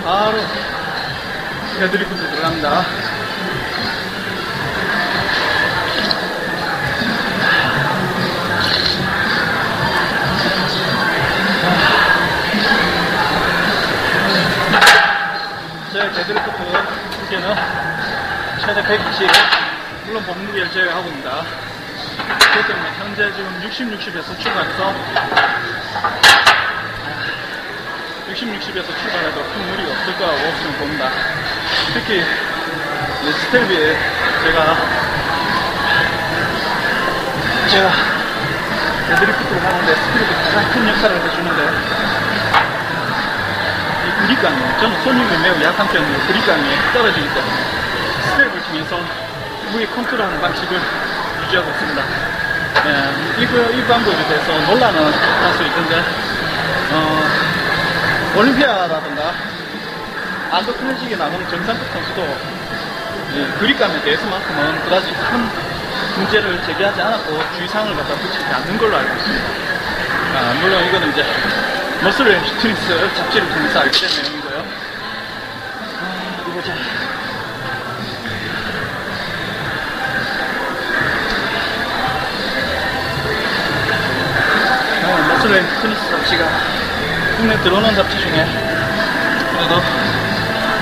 바로 데드리프트 들어갑니다. 제 데드리프트 무게는 최대 120, 물론 몸무게를 제외하고 있습니다. 그렇기 때문에 현재 지금 60, 60에서 출발해서 60, 60에서 출발해도 큰 무리가 없을 거라고 지금 봅니다. 특히 스텔비에 제가 데드리프트를 하는데 스피드가 가장 큰 역할을 해주는데, 이 그립감이, 저는 손님이 매우 약한 편이고 그립감이 떨어지기 때문에 스텝을 통해서 무게 컨트롤하는 방식을 유지하고 있습니다. 이 방법에 대해서 논란은 할 수 있는데, 올림피아라든가 아주 클래식에 나오는 정상급 선수도 그립감에 대해서만큼은 그다지 큰 문제를 제기하지 않았고 주의사항을 갖다 붙이지 않는 걸로 알고 있습니다. 물론 이거는 이제 머슬 앤 피트니스 잡지를 통해서 알게 된 내용이고요. 어디 보자. 머슬 앤 피트니스 잡지가 국내 들어오는 잡지 중에 그래도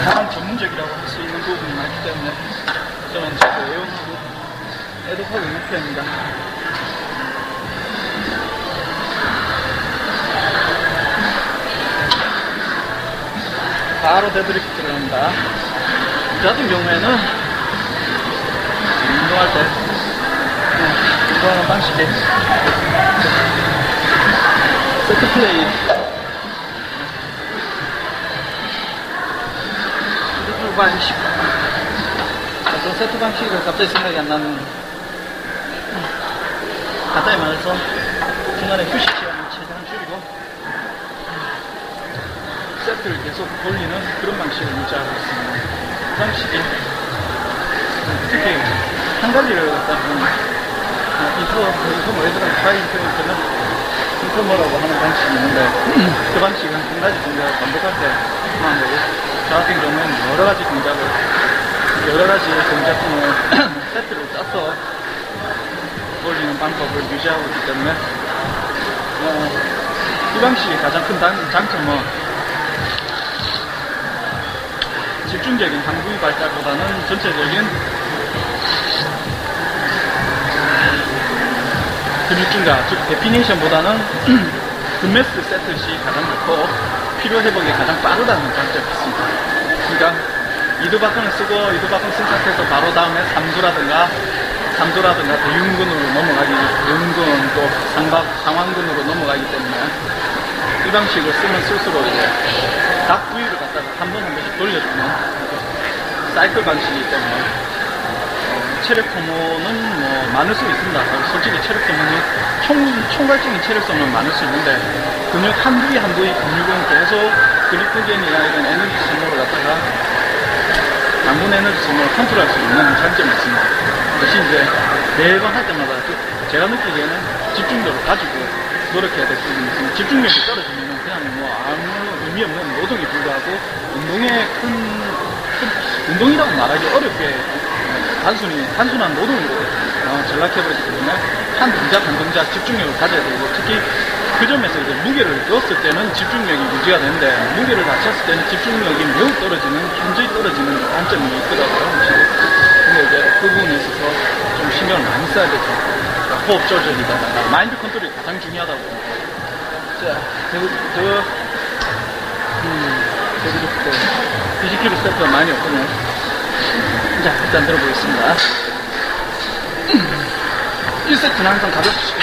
가장 전문적이라고 할 수 있는 부분이 많기 때문에 저는 자꾸 애용하고 애독하고 있는 편입니다. 바로 데드리프트를 합니다. 저 같은 경우에는 운동할 때 운동하는 방식이 세트 플레이, 세트 방식, 어떤 세트 방식을 갑자기 생각이 안 나는, 간단히 말해서 중간에 휴식 시간을 최대한 줄이고 세트를 계속 돌리는 그런 방식을 유지하고 있습니다. 그 방식이 특히 한 가지를 갖다 보면 인터머라고 하는 방식이 있는데 그 방식은 한 가지 동작을 반복할 때 하는 거고, 저 같은 경우는 여러 가지 동작 중에 세트를 짜서 돌리는 방법을 유지하고 있기 때문에 이 방식의 가장 큰 장점은 집중적인 한 부위 발달보다는 전체적인 근육 증가, 즉 데피니션보다는 금매스 세트시 가장 좋고 피로 회복이 가장 빠르다는 장점이 있습니다. 그러니까 이두박근을 쓰고 이두박근 쓴 상태에서 바로 다음에 3두라든가 대흉근으로 넘어가기, 대흉근 또 상완근으로 넘어가기 때문에 이 방식을 쓰면 쓸수록 이제 각 부위를 갖다가 한 번씩 돌려주는 사이클 방식이기 때문에 체력 소모는 뭐 많을 수 있습니다. 솔직히 체력 소모는 총괄적인 체력 소모는 많을 수 있는데 근육 한 부위 근육은 계속 글리코겐이나 이런 에너지 소모를 갖다가 당분 에너지 소모를 컨트롤할 수 있는 장점이 있습니다. 대신 이제 매번 할 때마다 제가 느끼기에는 집중력을 가지고 노력해야 될 부분이 있습니다. 집중력이 떨어지면 그냥 뭐 아무 의미 없는 노동에 불과하고 운동이라고 말하기 어렵게 단순한 노동으로 전락해버리기 때문에 한 동작 집중력을 가져야 되고, 특히 그 점에서 이제 무게를 넣었을 때는 집중력이 유지가 되는데 무게를 낮췄을 때는 집중력이 매우 현저히 떨어지는 단점이 있더라고요. 근데 이제 그 부분에 있어서 좀 신경을 많이 써야 되죠. 그러니까 호흡 조절이라든가 마인드 컨트롤이 가장 중요하다고 봅니다. 자, 데드리프트 20kg 세트가 많이 없군요. 자, 일단 들어보겠습니다. 1세트는 항상 가볍지.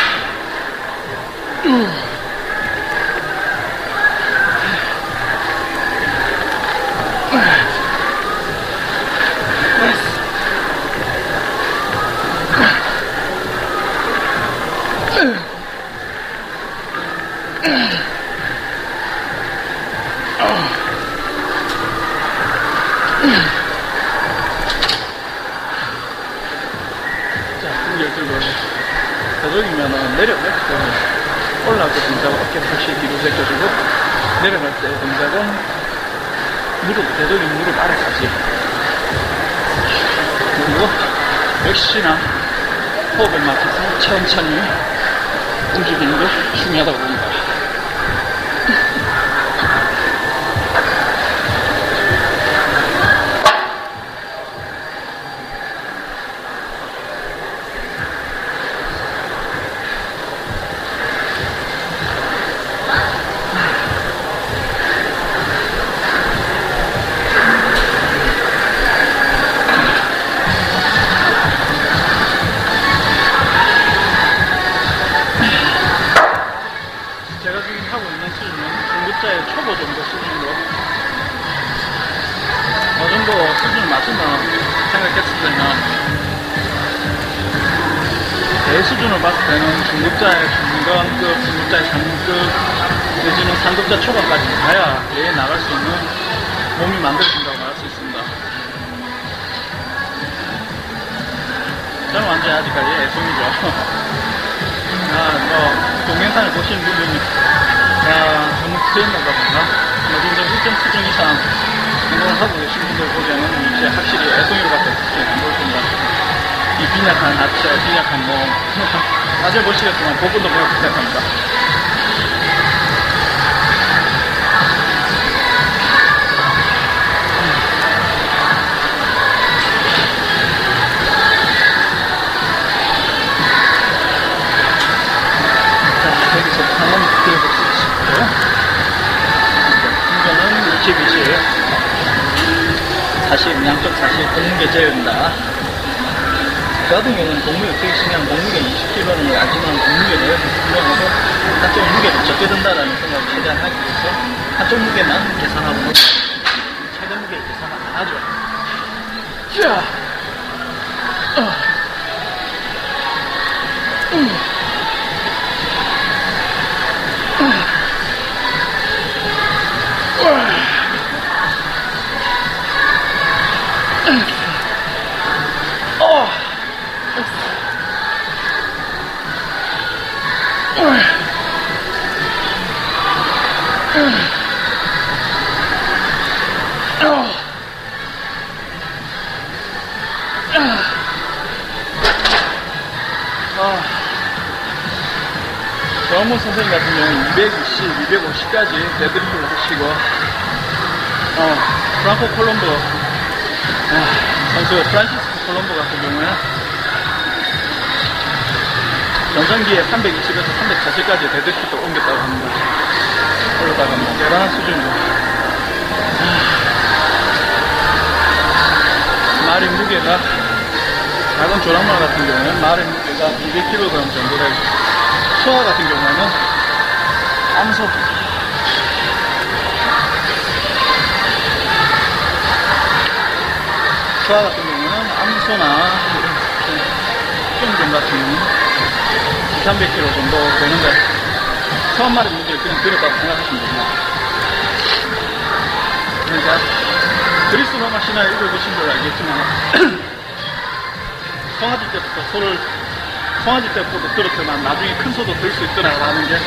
되도록이면은 내려갈 때 올라갈 때 동작은 어깨 다시 뒤로 제껴주고 내려갈 때 동작은 무릎 되도록 무릎 아래까지. 그리고 역시나 호흡에 맞춰서 천천히 움직이는 게 중요하다고 봅니다. 중급자의 초보 정도 수준으로 어느 정도 수준을 맞춘다 생각했을 때는 내 수준을 봤을 때는 중급자의 중간급, 중급자의 3급 내지는 상급자 초반까지 가야 대회에 나갈 수 있는 몸이 만들어진다고 말할 수 있습니다. 저는 완전히 아직까지 애송이죠. 동영상을 보시는 분들이 전문 트레이너라든가 정도 일정 수준 이상 운동을 하고 계신 분들 보자면 이제 확실히 애송이로밖에 안 보일 겁니다. 이 빈약한 하체, 빈약한 몸 나중에 보시겠지만 복근도 매우 빈약합니다. 여기서 한번 들어볼 수 있고요. 이거는 20, 20, 40, 양쪽 40 공무게 재운다. 저 같은 경우는 공무게 되게 중요한 공무게 20kg는 알지만 공무게를 분명하고 한쪽 무게를 적게 든다라는 생각을 최대한 하기 위해서 한쪽 무게만 계산하고 최대 무게를 계산 안 하죠. 자, 정문 선생님 같은 경우는 220, 250까지 데드리프트를 하시고 프랑코 콜롬보 선수 프란시스코 콜롬보 같은 경우는 전성기에 320에서 340까지 데드리프트 옮겼다고 합니다. 올라다가 뭐 대단한 수준으로 마린 무게가 작은 조랑말 같은 경우는 마린 무게가 200kg 정도 되고 소화 같은 경우에는 암소 소화 같은 경우는 암소나 수영종 같은 경우는 200~300kg 정도 되는데 소 한 마리 무게를 그냥 들였다고 생각하시면 됩니다. 그러니까 그리스 로마 신화에 읽어보신 줄 알겠지만 송아지 때부터 송아지 때부터 들었지만 나중에 큰 소도 들 수 있더라라는 게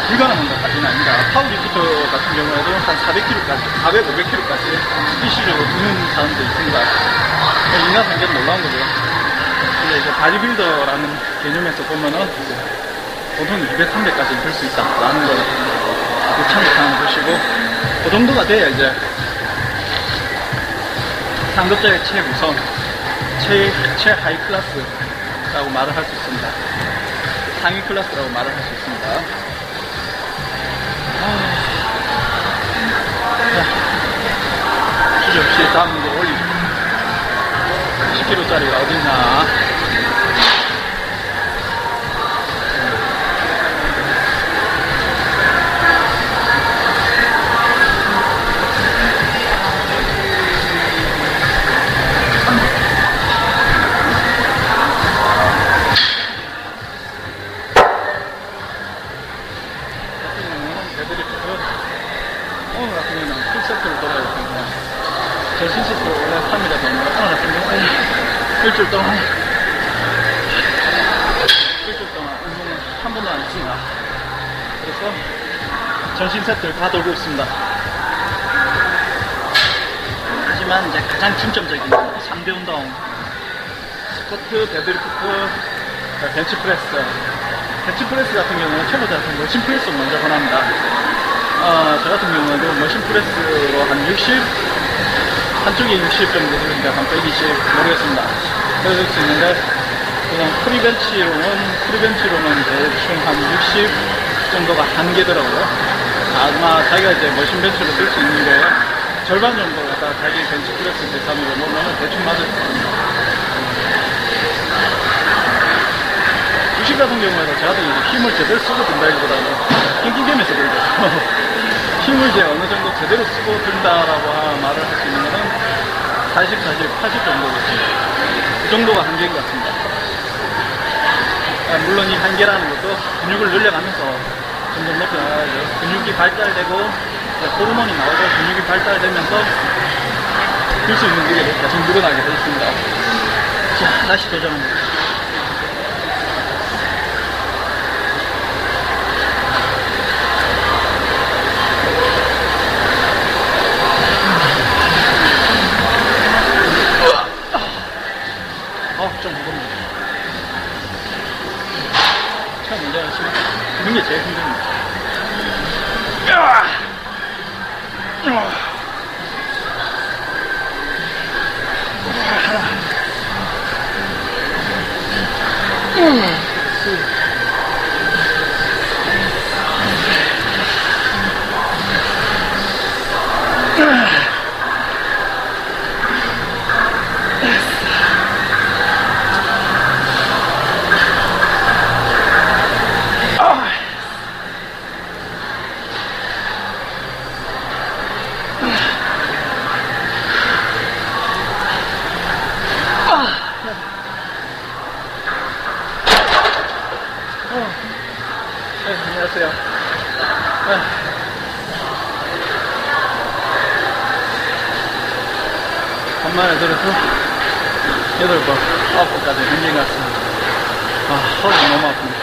불가능한 것까지는 아닙니다. 파워리프터 같은 경우에도 한 400kg까지, 400, 500kg까지 스피시로 드는 사람도 있습니다. 인간 상계는 놀라운 거죠. 근데 이제 바디빌더라는 개념에서 보면은 보통 200, 300까지 들 수 있다라는 걸 참고하는 것이고 그 정도가 돼야 이제 상급자의 최우선, 최하이 클래스라고 말을 할 수 있습니다. 상위 클래스라고 말을 할 수 있습니다. 주저 없이 다음 문제 올리죠. 10kg짜리가 어딨나? 오늘 같은 경우는 풀세트를 돌아야 되거든요. 전신 세트 원래 3이라 되는데 오늘 같은 경우는 일주일 동안 운동을 전신 세트를 다 돌고 있습니다. 하지만 이제 가장 중점적인 3대 운동, 스쿼트, 데드리프트, 벤치프레스. 벤치프레스 같은 경우는 초보자한테 머신프레스로 먼저 권합니다. 저 같은 경우에도 머신프레스로 한 60, 한쪽에 60 정도 되니까 한 120 모르겠습니다. 그럴 수 있는데, 그냥 프리벤치로는 대충 한 60 정도가 한계더라고요. 아마 자기가 이제 머신벤치로 쓸 수 있는 게 절반 정도 갖다가 자기 벤치프레스 대상으로 놓으면 대충 맞을 것 같습니다. 주식 같은 경우에도 저한테 힘을 제대로 쓰고 든다기보다는 낑낑대면서 들죠. 힘을 이제 어느 정도 제대로 쓰고 든다라고 말을 할 수 있는 거는 40, 80 정도겠습니다. 그 정도가 한계인 것 같습니다. 물론 이 한계라는 것도 근육을 늘려가면서 점점 높여 나가야죠. 근육이 발달되고 호르몬이 나오고 근육이 발달되면서 들 수 있는 무게를 계속 늘어나게 되어 있습니다. 자, 다시 도전합니다. 좀 무겁네요. 처음 먼저 하시면 드는 게 제일 힘듭니다. 네, 안녕하세요. 간만에 들어서 8번, 9번까지 현진 같습니다. 허리 너무 아픕니다.